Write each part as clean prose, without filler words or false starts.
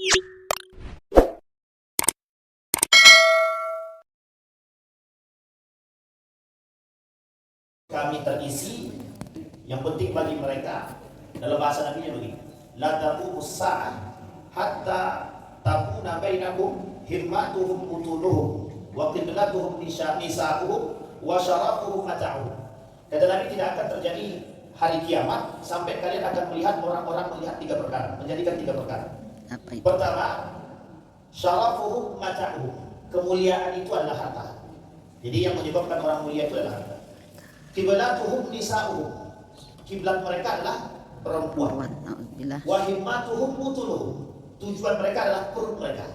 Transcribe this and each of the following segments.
Kami terisi, yang penting bagi mereka dalam bahasa Nabi begini, la taqumus sa'ah hatta takuna bainakum himmatuhum utuluhum wa qiblatuhum nisa'uhum wa syarafuhum mata'uhum. Kata Nabi, tidak akan terjadi hari kiamat sampai kalian akan melihat orang-orang melihat tiga perkara, menjadikan tiga perkara. Apa itu? Pertama, syarafuhum mata'uhum, kemuliaan itu adalah harta. Jadi yang menyebabkan orang mulia itu adalah harta. Qiblatuhum nisa'uhum, kiblat mereka adalah perempuan. Wa himmatuhum utuluhum, tujuan mereka adalah perut mereka.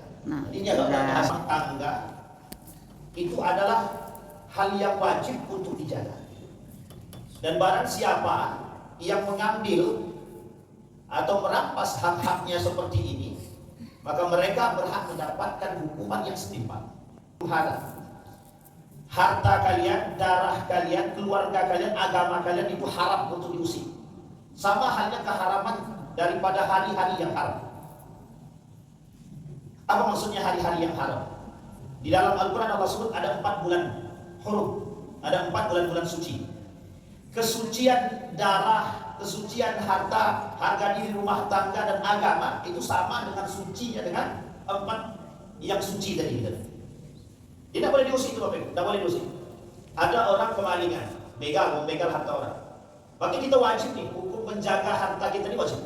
Ini adalah bahasa tangga, itu adalah hal yang wajib untuk dijaga. Dan barang siapa yang mengambil atau merampas hak-haknya seperti ini, maka mereka berhak mendapatkan hukuman yang setimpal. Harta kalian, darah kalian, keluarga kalian, agama kalian itu haram untuk diusik. Sama halnya keharaman daripada hari-hari yang haram. Apa maksudnya hari-hari yang haram? Di dalam Al-Quran Allah sebut ada 4 bulan hurum, ada 4 bulan-bulan suci. Kesucian darah, kesucian harta, harga diri, rumah tangga, dan agama itu sama dengan sucinya dengan 4 yang suci tadi. Tidak boleh diusik itu Bapak Ibu, tidak boleh diusik. Ada orang kemalingan, membegal harta orang. Maka kita wajib nih, hukum menjaga harta kita ini wajib.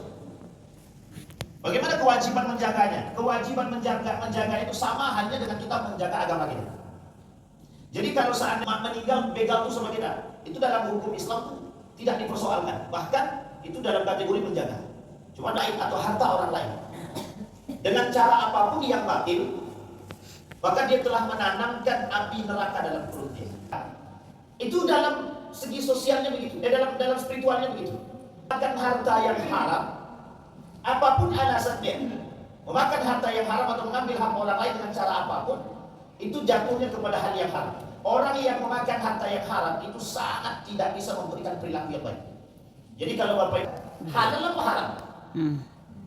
Bagaimana kewajiban menjaganya? Kewajiban menjaga itu sama halnya dengan kita menjaga agama kita. Jadi kalau saat meninggal begal itu sama kita, itu dalam hukum Islam itu tidak dipersoalkan. Bahkan itu dalam kategori menjaga. Cuma naik atau harta orang lain. Dengan cara apapun yang batil, maka dia telah menanamkan api neraka dalam perutnya. Itu dalam segi sosialnya begitu, dalam spiritualnya begitu. Makan harta yang haram, apapun alasannya, memakan harta yang haram atau mengambil hak orang lain dengan cara apapun, itu jatuhnya kepada hal yang haram. Orang yang memakan harta yang haram itu sangat tidak bisa memberikan perilaku yang baik. Jadi kalau Bapak halal apa haram?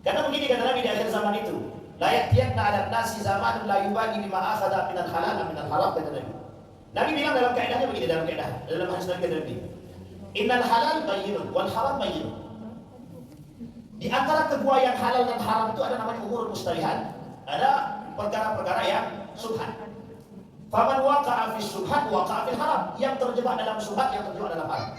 Karena begini kata Nabi di akhir zaman itu, la ya'tiyanna 'ala nasi zamanun la yubali bima akhadha minal halal minal haram, kata Nabi. Nabi bilang dalam kaidahnya begini, dalam hadis Nabi kata Nabi, innal halal bayyinun wal haram bayyinun. Di antara kedua yang halal dan haram itu ada namanya umur mustabihat, ada perkara-perkara yang subhat. Faman waqa'a fi subhat waqa'a fil haram, yang terjebak dalam subhat, yang terjebak dalam haram.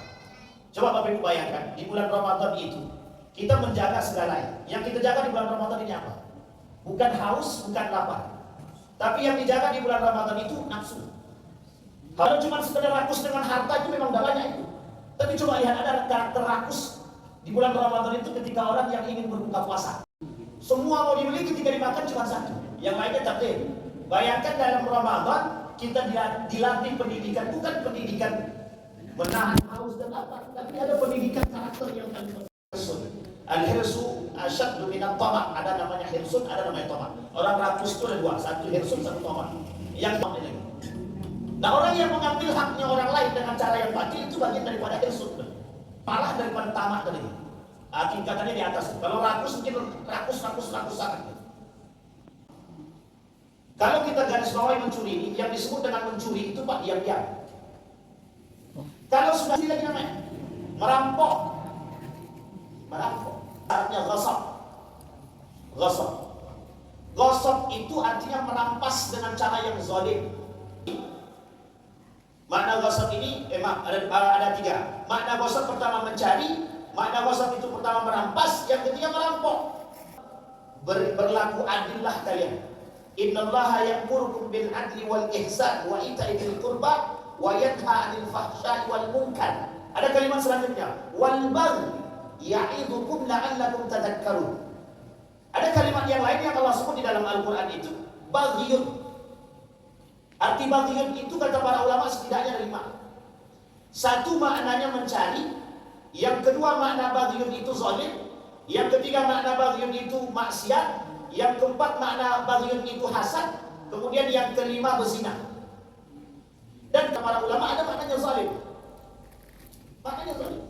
Coba Bapak Ibu bayangkan, di bulan Ramadan itu kita menjaga segalanya. Yang kita jaga di bulan Ramadan ini apa? Bukan haus, bukan lapar. Tapi yang dijaga di bulan Ramadan itu nafsu. Kalau cuma sekedar rakus dengan harta itu memang udah banyak itu. Tapi coba lihat, ada karakter rakus di bulan Ramadan itu ketika orang yang ingin berbuka puasa. Semua mau dibeli, ketika dimakan cuma satu, yang lainnya takdir. Bayangkan dalam Ramadan kita dilatih pendidikan, bukan pendidikan menahan haus dan lapar, tapi ada pendidikan karakter yang al-hirsu asyaddu minat tamak. Ada namanya hirsun, ada namanya tamak. Orang rakus itu ada dua, satu hirsun, satu tamak. Yang tamak ini. Nah, orang yang mengambil haknya orang lain dengan cara yang batil itu bagian daripada hirsun. Parah daripada tamak tadi. Tingkatannya di atas. Kalau rakus mungkin rakus sangat. Kalau kita garis bawahi mencuri ini, yang disebut dengan mencuri itu Pak diam-diam. Kalau sudah lagi namanya merampok. Artinya ghasab itu artinya merampas dengan cara yang zalim. Makna ghasab ini ada 3. Makna ghasab pertama mencari, makna ghasab itu pertama merampas, yang ketiga merampok. Berlaku adillah kalian. Innallaha ya'murukum bil adli wal ihsan wa ita'i dzil qurba wa yanha 'anil fahsya'i wal munkar. Ada kalimat selanjutnya, wal baghi ya'idukum la'allakum tadhakkarun. Ada kalimat yang lain yang Allah sebut di dalam Al-Quran itu baghiyun. Arti baghiyun itu kata para ulama setidaknya ada 5. Satu, maknanya mencari. Yang kedua, makna baghiyun itu zalim. Yang ketiga, makna baghiyun itu maksiat. Yang keempat, makna baghiyun itu hasad. Kemudian yang kelima, berzina. Dan para ulama ada maknanya zalim. Maknanya zalim.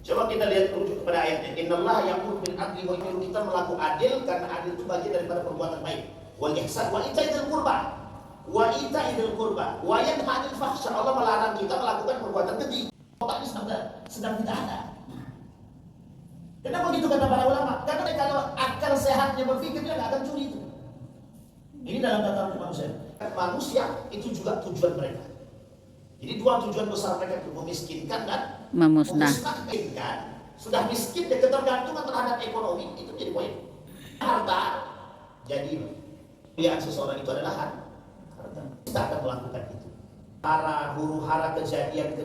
Coba kita lihat rujuk kepada ayatnya. Innallaha ya'muru bil 'adli wa yu'minu, kita melakukan adil karena adil itu bagian daripada perbuatan baik. Wal ihsan wa ita'idil qurba. Wa ita'idil qurba. Wa yanha 'anil fahsya. Allah melarang kita melakukan perbuatan keji. Otaknya sedang tidak ada. Kenapa begitu kata para ulama? Karena kalau akal sehatnya berpikir dia nggak akan curi itu. Ini dalam tataran manusia. Manusia itu juga tujuan mereka. Jadi dua tujuan besar mereka itu memiskinkan dan memusnahkan. Sudah miskin dan ketergantungan terhadap ekonomi itu jadi poin. Harta jadi pilihan seseorang itu adalah harta. Kita akan melakukan itu. Para huru-hara kejadian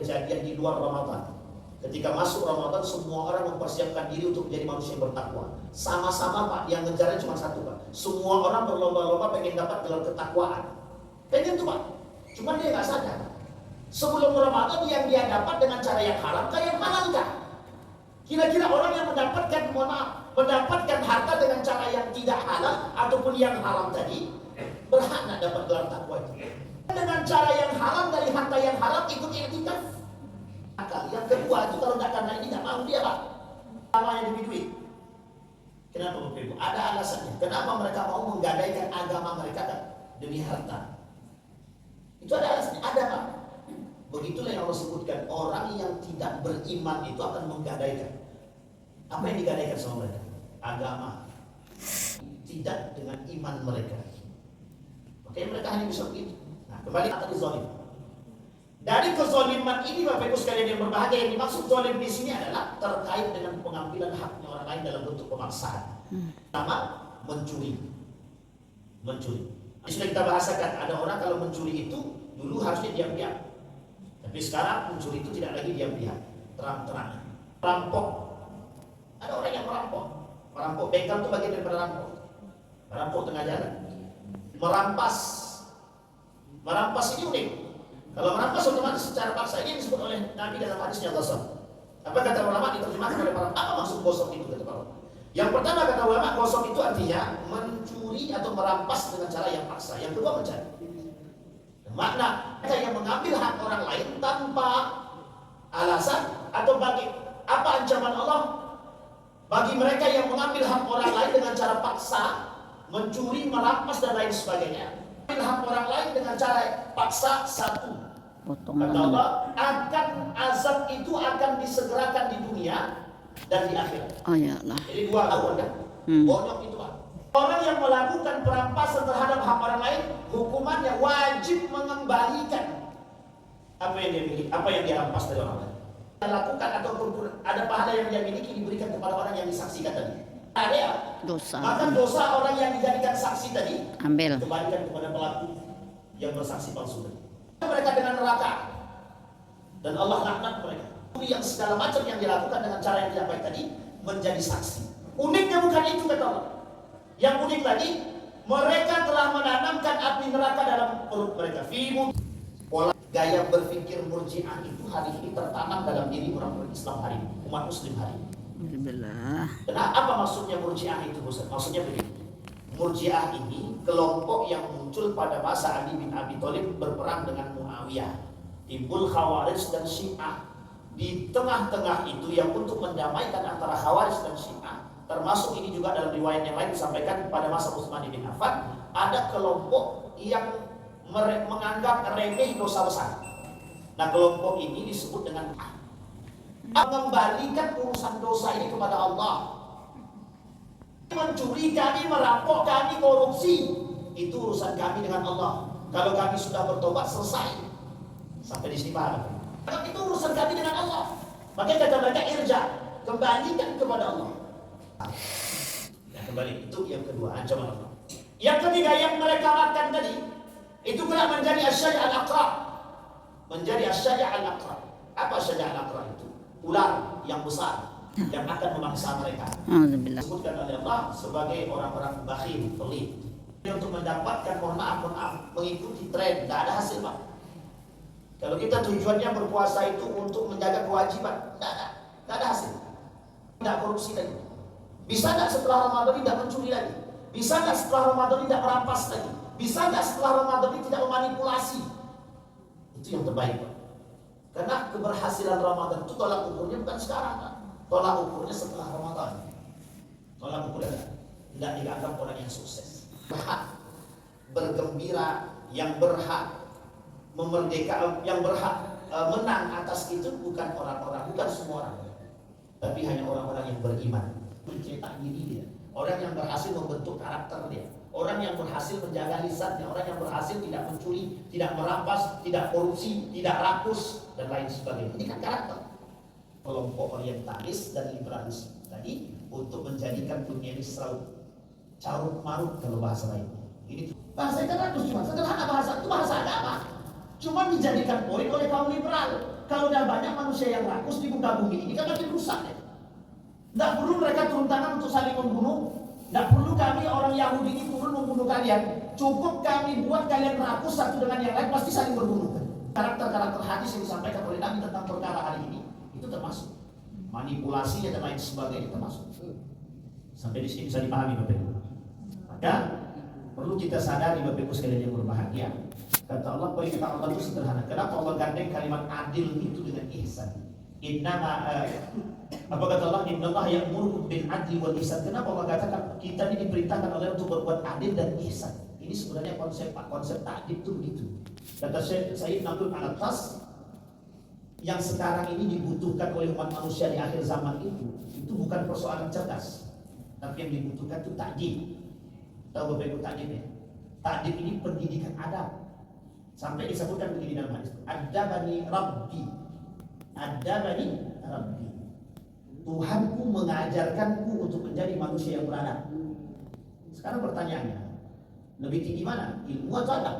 di luar Ramadan. Ketika masuk Ramadan, semua orang mempersiapkan diri untuk menjadi manusia yang bertakwa. Sama-sama Pak, yang ngejarnya cuma satu Pak. Semua orang berlomba-lomba pengen dapat gelar ketakwaan. Pengen tuh Pak. Cuma dia nggak sadar. Sebelum Ramadan yang dia dapat dengan cara yang haram, yang halal kah? Kira-kira orang yang mendapatkan harta dengan cara yang tidak halal ataupun yang haram tadi, berhak nggak dapat gelar takwa itu? Dengan cara yang haram dari harta yang haram ikut iktikaf. Yang kedua itu kalau nggak karena ini nggak mau dia Pak. Namanya demi duit. Kenapa Bapak Ibu? Ada alasannya. Kenapa mereka mau menggadaikan agama mereka demi harta? Itu ada alasannya. Ada Pak. Begitulah yang Allah sebutkan, orang yang tidak beriman itu akan menggadaikan. Apa yang digadaikan sama mereka? Agama. Tidak dengan iman mereka. Makanya mereka hanya bisa begitu. Nah, kembali kata zalim. Dari kezaliman ini Bapak Ibu sekalian yang berbahagia, yang dimaksud zalim di sini adalah terkait dengan pengambilan haknya orang lain dalam bentuk pemaksaan. Pertama, mencuri. Mencuri. Sudah kita bahasakan, ada orang kalau mencuri itu dulu harusnya diam-diam. Tapi sekarang mencuri itu tidak lagi diam-diam, terang-terangan. Perampok. Ada orang yang merampok. Merampok bengkel itu bagian daripada rampok. Merampok tengah jalan. Merampas. Merampas ini unik. Kalau merampas otomatis secara paksa, ini disebut oleh Nabi dalam hadisnya gosok. Apa kata ulama diterjemahkan oleh para, apa maksud gosok itu kata para ulama? Yang pertama kata ulama, gosok itu artinya mencuri atau merampas dengan cara yang paksa. Yang kedua mencari. Makna mereka yang mengambil hak orang lain tanpa alasan atau bagi apa ancaman Allah bagi mereka yang mengambil hak orang lain dengan cara paksa, mencuri, merampas dan lain sebagainya. Mengambil hak orang lain dengan cara paksa, satu, kata Allah, akan azab itu akan disegerakan di dunia dan di akhirat. Oh ya Allah. Jadi dua tahun kan? Bonyok itu Pak. Orang yang melakukan perampasan terhadap hak orang lain, hukumannya wajib mengembalikan apa yang dia miliki, apa yang dia rampas dari orang lain. Lakukan atau ada pahala yang dia miliki diberikan kepada orang yang disaksikan tadi. Ada dosa. Maka dosa orang yang dijadikan saksi tadi ambil kembalikan kepada pelaku yang bersaksi palsu tadi. Mereka dengan neraka dan Allah laknat mereka. Yang segala macam yang dilakukan dengan cara yang tidak baik tadi menjadi saksi. Uniknya bukan itu kata Allah. Yang unik lagi, mereka telah menanamkan api neraka dalam perut mereka. Pola gaya berpikir Murji'ah itu hari ini tertanam dalam diri orang Islam hari ini, umat Muslim hari ini. Kenapa? Apa maksudnya Murji'ah itu, Ustaz? Maksudnya begini. Murji'ah ini kelompok yang muncul pada masa Ali bin Abi Thalib berperang dengan Muawiyah. Timbul Khawarij dan Syiah. Di tengah-tengah itu yang untuk mendamaikan antara Khawarij dan Syiah, termasuk ini juga dalam riwayat yang lain disampaikan pada masa Utsman bin Affan, ada kelompok yang menganggap remeh dosa besar. Nah, kelompok ini disebut dengan mengembalikan urusan dosa ini kepada Allah. Mencuri kami, merampok kami, korupsi, itu urusan kami dengan Allah. Kalau kami sudah bertobat selesai. Sampai di sini paham? Itu urusan kami dengan Allah. Makanya kata mereka irja, kembalikan kepada Allah. Nah, kembali itu yang kedua, ancaman Allah. Yang ketiga yang mereka makan tadi, itu pula menjadi asy-syai' al-aqrab. Menjadi asy-syai' al-aqrab. Apa asy-syai' al-aqrab itu? Ular yang besar yang akan memangsa mereka. Disebutkan oleh Allah sebagai orang-orang bakhil, pelit. Untuk mendapatkan mohon maaf mengikuti tren, tidak ada hasil Pak. Kalau kita tujuannya berpuasa itu untuk menjaga kewajiban, tidak ada hasil. Tidak korupsi lagi. Bisa nggak setelah Ramadan tidak mencuri lagi? Bisa nggak setelah Ramadan tidak merampas lagi? Bisa nggak setelah Ramadan ini tidak memanipulasi? Itu yang terbaik Pak. Karena keberhasilan Ramadan itu tolak ukurnya bukan sekarang Pak. Tolak ukurnya setelah Ramadan. Tolak ukurnya tidak dianggap orang yang sukses. Berhak bergembira, yang berhak memerdeka, yang berhak menang atas itu bukan orang-orang, bukan semua orang, tapi hanya orang-orang yang beriman. Mencetak diri dia, orang yang berhasil membentuk karakter dia, orang yang berhasil menjaga lisannya, orang yang berhasil tidak mencuri, tidak merampas, tidak korupsi, tidak rakus, dan lain sebagainya. Ini kan karakter. Kelompok orientalis dan liberalis tadi untuk menjadikan dunia ini carut marut kalau bahasa lain. Ini bahasa itu rakus, cuma sederhana bahasa, itu bahasa agama. Cuma dijadikan poin oleh kaum liberal. Kalau udah banyak manusia yang rakus di muka bumi ini kan makin rusak ya. Tidak perlu mereka turun tangan untuk saling membunuh. Tidak perlu kami orang Yahudi ini turun membunuh kalian. Cukup kami buat kalian rakus satu dengan yang lain, pasti saling berbunuh. Karakter-karakter hadis yang disampaikan oleh Nabi tentang perkara hari ini itu termasuk manipulasinya dan lain sebagainya termasuk. Sampai di sini bisa dipahami Bapak Ibu. Maka perlu kita sadari Bapak Ibu sekalian yang berbahagia. Kata Allah, perintah Allah itu sederhana. Kenapa Allah gandeng kalimat adil itu dengan ihsan? Apa kata Allah? Innallah ya'muru bil adli wal ihsan. Kenapa Allah katakan kita ini diperintahkan oleh untuk berbuat adil dan ihsan? Ini sebenarnya konsep ta'dib itu begitu. Kata Sayyid Nabil Al-Atas, yang sekarang ini dibutuhkan oleh umat manusia di akhir zaman itu bukan persoalan cerdas, tapi yang dibutuhkan itu ta'dib. Tahu Bapak Ibu ta'dib ya? Ta'dib ini pendidikan adab. Sampai disebutkan begini dalam hadis, Adabani Rabbi, Tuhanku mengajarkanku untuk menjadi manusia yang beradab. Sekarang pertanyaannya, lebih tinggi mana? Ilmu atau adab?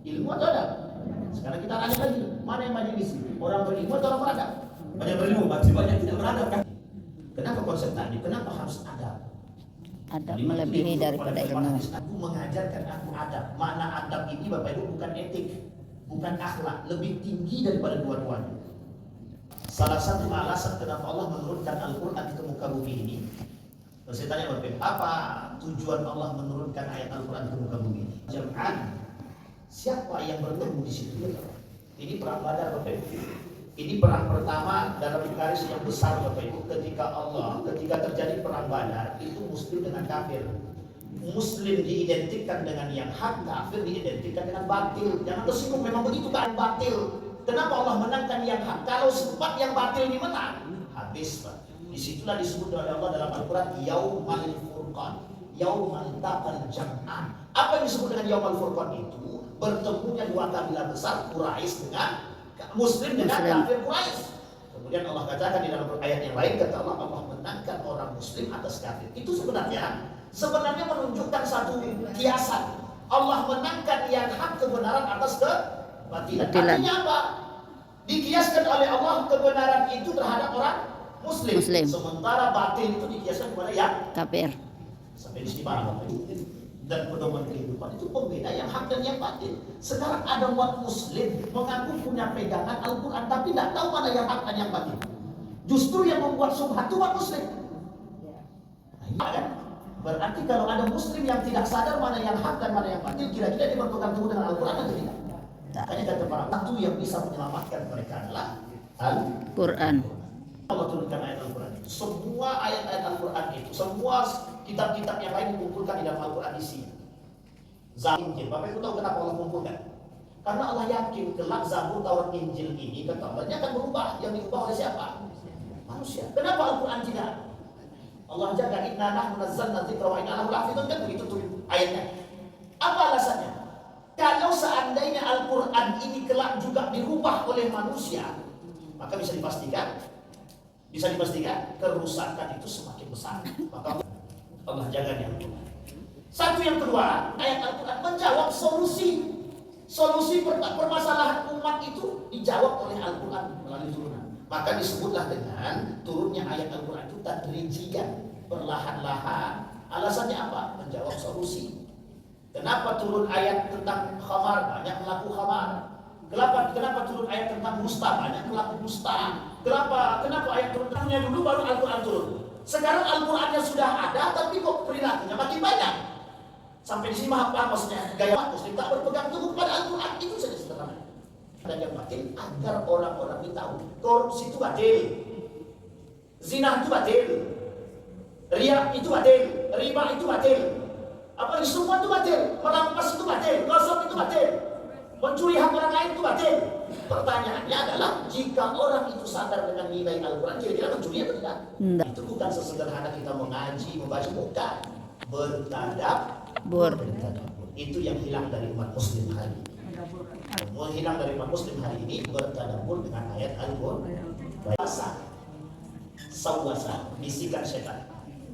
Ilmu atau adab? Sekarang kita tanya lagi, mana yang banyak isi? Orang berilmu atau orang beradab? Banyak berilmu, berarti banyak tidak beradab kan? Kenapa konsep tadi? Kenapa harus adab? Adab melebihi daripada ilmu. Aku mengajarkan aku adab. Makna adab ini Bapak Ibu bukan etik, bukan akhlak, lebih tinggi daripada dua-duanya. Salah satu alasan kenapa Allah menurunkan Al-Quran ke muka bumi ini. Terus saya tanya Bapak Ibu, apa tujuan Allah menurunkan ayat Al-Quran ke muka bumi ini? Jam'an. Siapa yang bertemu di situ? Ini perang Badar Bapak Ibu. Ini perang pertama dalam garis yang besar Bapak Ibu. Ketika terjadi perang Badar, itu Muslim dengan kafir. Muslim diidentikan dengan yang hak, kafir diidentikan dengan batil. Jangan tersinggung, memang begitu kan batil. Kenapa Allah menangkan yang hak? Kalau sempat yang batil ini menang, habis Pak. Disitulah disebut oleh Allah dalam Al-Quran Yaumal Furqan, Yaumal Taqal Jam'an. Apa yang disebut dengan Yaumal Furqan itu? Bertemunya dua kabilah besar, Quraisy dengan Muslim dengan kafir Quraisy. Kemudian Allah katakan di dalam ayat yang lain, kata Allah, Allah menangkan orang Muslim atas kafir. Itu sebenarnya menunjukkan satu kiasan. Allah menangkan yang hak kebenaran atas kebatilan. Artinya apa? Dikiaskan oleh Allah kebenaran itu terhadap orang Muslim. Sementara batil itu dikiaskan kepada yang kafir. Sampai di sini paham Bapak Ibu? Dan pedoman kehidupan itu pembeda yang hak dan yang batil. Sekarang ada umat Muslim mengaku punya pegangan Al-Quran, tapi tidak tahu mana yang hak dan yang batil. Justru yang membuat syubhat itu umat Muslim. Nah, kan? Berarti kalau ada Muslim yang tidak sadar mana yang hak dan mana yang batil, kira-kira dia berpegang teguh dengan Al-Quran atau tidak? Makanya kata para satu yang bisa menyelamatkan mereka adalah Al-Quran. Allah turunkan ayat Al-Quran itu. Semua ayat-ayat Al-Quran itu, semua kitab-kitab yang lain dikumpulkan di dalam Al-Quran isinya. Zabur, Injil. Bapak Ibu tahu kenapa Allah kumpulkan? Karena Allah yakin kelak Zabur, Taurat, Injil ini kata Allah akan berubah. Yang diubah oleh siapa? Manusia. Kenapa Al-Quran tidak? Allah jaga inna nahnu nazzalna dzikra wa inna lahu lahafizun, kan begitu tuh ayatnya. Apa alasannya? Kalau seandainya Al-Quran ini kelak juga dirubah oleh manusia, maka bisa dipastikan kerusakan itu semakin besar. Maka Allah jaga yang Al-Quran. Satu yang kedua, ayat Al-Quran menjawab solusi permasalahan umat itu dijawab oleh Al-Quran melalui turunan. Maka disebutlah dengan turunnya ayat Al-Quran itu tadrijian, perlahan-lahan. Alasannya apa? Menjawab solusi. Kenapa turun ayat tentang khamar? Banyak pelaku khamar. Kenapa turun ayat tentang dusta? Banyak pelaku dusta. Kenapa ayat turunnya dulu baru Al-Quran turun? Sekarang Al-Qurannya sudah ada, tapi kok perilakunya makin banyak. Sampai di sini apa maksudnya? Gaya Muslim tak berpegang teguh pada Al-Quran, itu saja sederhana. Dan yang batil agar orang-orang ini tahu korupsi itu batil. Zina itu batil. Riya itu batil. Riba itu batil. Apa semua itu batil. Merampas itu batil. Gosok itu batil. Mencuri hak orang lain itu batil. Pertanyaannya adalah jika orang itu sadar dengan nilai Al-Quran, kira-kira mencuri atau tidak? Itu bukan sesederhana kita mengaji, membaca, bukan. Bertadabbur. Itu yang hilang dari umat muslim hari ini. Hilang dari umat muslim hari ini bertadabbur dengan ayat Al-Quran. Sawwasa, bisikan setan.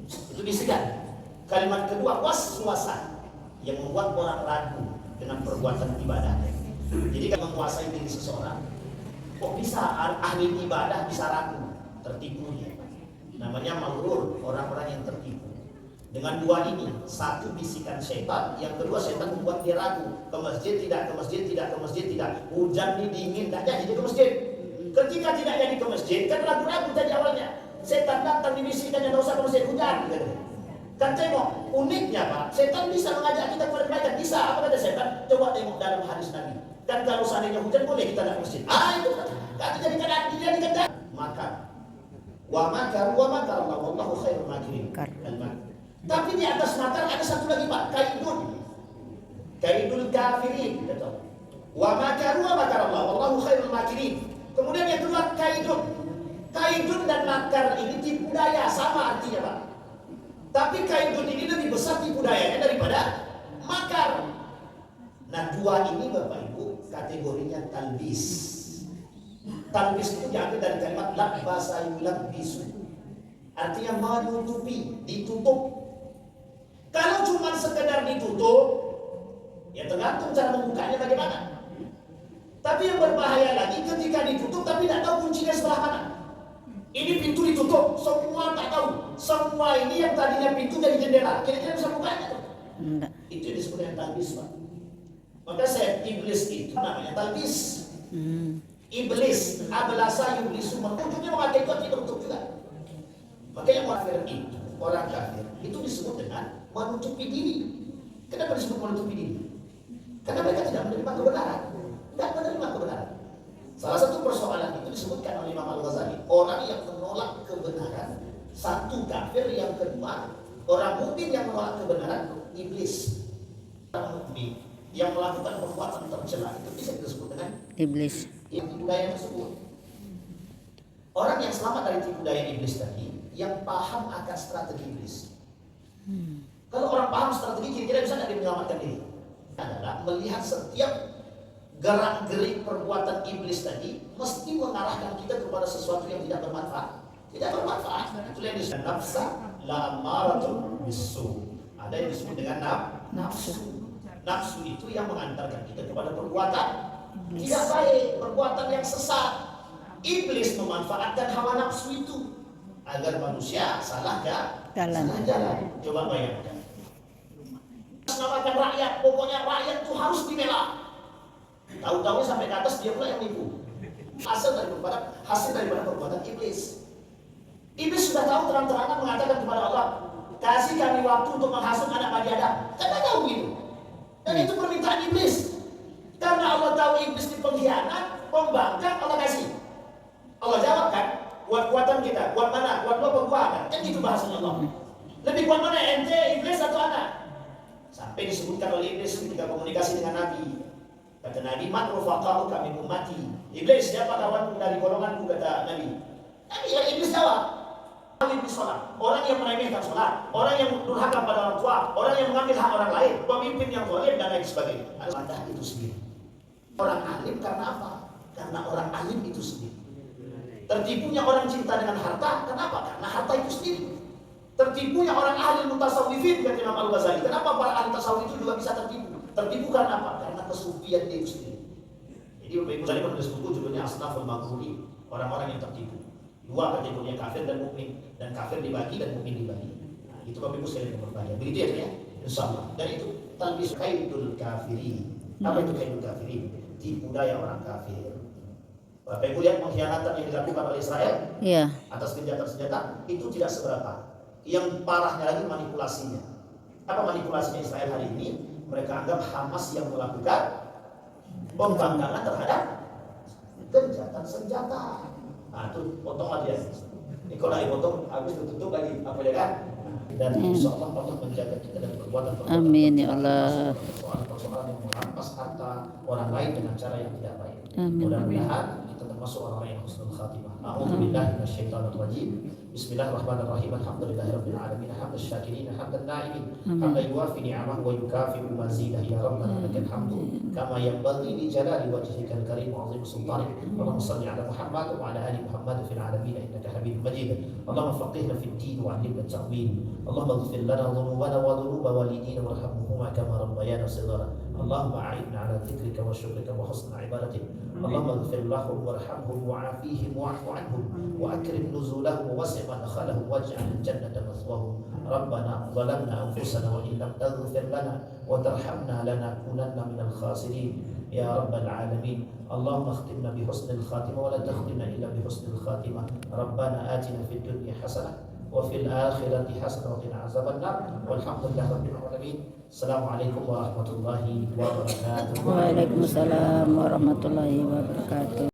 Itu bisikan. Kalimat kedua waswasa, yang membuat orang ragu dengan perbuatan ibadah. Jadi kan menguasai diri seseorang. Kok bisa ahli ibadah bisa ragu, tertipu dia. Namanya maghrur, orang-orang yang tertipu. Dengan dua ini, satu bisikan setan, yang kedua setan membuat dia ragu. Ke masjid tidak, ke masjid tidak, ke masjid tidak. Hujan ini dingin, tidak jadi ke masjid. Ketika tidak jadi ke masjid, kan ragu-ragu tadi awalnya. Setan datang dibisikkan, yang tidak usah ke masjid, hujan. Kan tengok, uniknya Pak, setan bisa mengajak kita kepada kebaikan. Bisa, apa kata setan? Coba tengok dalam hadis Nabi. Kan kalau seandainya hujan, boleh kita nak ke masjid. Itu kata jadi keadaan. Maka wa makar Allah, wallahu khairul makirin. Tapi di atas makar ada satu lagi Pak, kaidul kafirin. Wa makar Allah, wallahu khairul makirin. Kemudian yang kedua kaidun dan makar ini tipu daya, sama artinya Pak. Tapi kaidun ini lebih besar tipu dayanya daripada makar. Nah, dua ini Bapak Ibu kategorinya talbis. Talbis itu diambil dari kalimat labbasa yulabbisu. Artinya menutupi, ditutup. Kalau cuma sekedar ditutup, ya tergantung cara membukanya bagaimana. Tapi yang berbahaya lagi ketika ditutup tapi tidak tahu kuncinya sebelah mana. Ini pintu ditutup, semua tak tahu. Semua ini yang tadinya pintu jadi jendela, kira-kira bisa bukanya tuh? Enggak. Itu disebut dengan talbis Pak. Maka iblis itu namanya talbis. Iblis, ablasa yublisu, ujungnya memakai itu ditutup juga. Makanya orang kafir itu disebut dengan menutupi diri. Kenapa disebut menutupi diri? Karena mereka tidak menerima kebenaran. Tidak menerima kebenaran. Salah satu persoalan itu disebutkan oleh Imam Al-Ghazali. Orang yang menolak kebenaran, satu kafir, yang kedua orang mukmin yang menolak kebenaran, iblis. Orang mukmin yang melakukan perbuatan tercela itu bisa disebut dengan iblis. Yang tipu daya tersebut. Orang yang selamat dari tipu daya iblis tadi, yang paham akan strategi iblis. Kalau orang paham strategi, kira-kira bisa tidak menyelamatkan diri? Adalah melihat setiap gerak-gerik perbuatan iblis tadi mesti mengarahkan kita kepada sesuatu yang tidak bermanfaat. Tidak bermanfaat. Itu yang disebut nafsa la'amaratun bisu. Ada yang disebut dengan nafsu. Nafsu itu yang mengantarkan kita kepada perbuatan tidak baik, perbuatan yang sesat. Iblis memanfaatkan hawa nafsu itu agar manusia salah jalan. Coba bayangkan. Menamakan rakyat, pokoknya rakyat itu harus dibela. Tahu-tahu sampai ke atas dia pula yang nipu. Hasil daripada perbuatan iblis. Iblis sudah tahu terang-terangan mengatakan kepada Allah, kasih kami waktu untuk menghasut anak Nabi Adam. Karena tahu gitu. Dan itu permintaan iblis. Karena Allah tahu iblis di pengkhianat, pembangkang, Allah kasih. Allah jawab kan, kuat kuatan kita, kuat mana? Kuat lo kuat. Kan gitu bahasanya Allah. Lebih kuat mana, ente, iblis atau anak? Sampai disebutkan oleh iblis ketika komunikasi dengan Nabi. Kata Nabi, man rufaqahu kami ummati. Iblis, siapa kawanmu dari golonganku, kata Nabi. Nabi ya iblis jawab. Orang yang meremehkan sholat, orang yang durhaka pada orang tua, orang yang mengambil hak orang lain, pemimpin yang zalim dan lain sebagainya. Ada itu sendiri. Orang alim karena apa? Karena orang alim itu sendiri. Tertipunya orang cinta dengan harta, kenapa? Karena harta itu sendiri. Tertipunya orang ahli mutasawwifin, kata Imam Al-Ghazali. Kenapa para ahli tasawuf itu juga bisa tertipu? Tertipu karena apa? Karena kesufian dia itu sendiri. Jadi Bapak Ibu tadi menulis buku judulnya Asnaful Maghruri, orang-orang yang tertipu. Dua kategorinya kafir dan mukmin, dan kafir dibagi dan mukmin dibagi. Nah, itu Bapak Ibu sekalian berbahaya. Begitu ya, insyaallah. Dan itu talbis kaidul kafirin. Apa itu kaidul kafirin? Tipu daya orang kafir. Bapak Ibu lihat pengkhianatan yang dilakukan oleh Israel atas senjata-senjata itu tidak seberapa. Yang parahnya lagi manipulasinya. Apa manipulasinya Israel hari ini? Mereka anggap Hamas yang melakukan pembangkangan terhadap gencatan senjata. Nah itu potong aja. Ini kalau lagi potong, habis tutup lagi, apa ya kan? Dan insya Allah Allah menjaga kita dari perbuatan-perbuatan. Amin ya Allah. Persoalan-persoalan yang merampas harta orang lain dengan cara yang tidak baik. Amin. Mudah-mudahan kita termasuk orang-orang yang husnul khatimah. A'udzubillahi minasyaitonir rajim. Bismillahirrahmanirrahim. Alhamdulillahirabbil alamin. Hamdal syakirin, hamdan na'imin. Hamdan yuwafi ni'amahu wa yukafi'u mazidah. Ya Rabbana lakal hamdu kama yanbaghi li jalali wajhikal karim wa 'azimi sultanik. Allahumma shalli 'ala Muhammad wa 'ala ali Muhammad fil alamin innaka Hamidum Majid. Allahumma faqihna fid din wa 'allimna at-ta'wil. Allahumma ighfir lana dhunubana wa dhunuba walidina warhamhuma kama rabbayana shighara. Allahumma a'inna 'ala dzikrika wa syukrika wa husni ibadatik. Allahumma ighfir lahum warhamhum wa'afihim wa'fu 'anhum wa akrim nuzulahum wa wasi' madkhalahum waj'al al-jannata mathwahum. Rabbana zalamna anfusana wa in lam taghfir lana wa tarhamna lanakunanna minal khasirin. Ya Rabbal Alamin. Allahumma akhtimna bi husnil khatimah wa la takhtimna illa bi husnil khatimah. Rabbana atina fid dunya hasanah wa fil akhirati hasanah wa qina azabannar. Walhamdulillahi rabbil alamin. Assalamualaikum warahmatullahi wabarakatuh. Waalaikumsalam warahmatullahi wabarakatuh.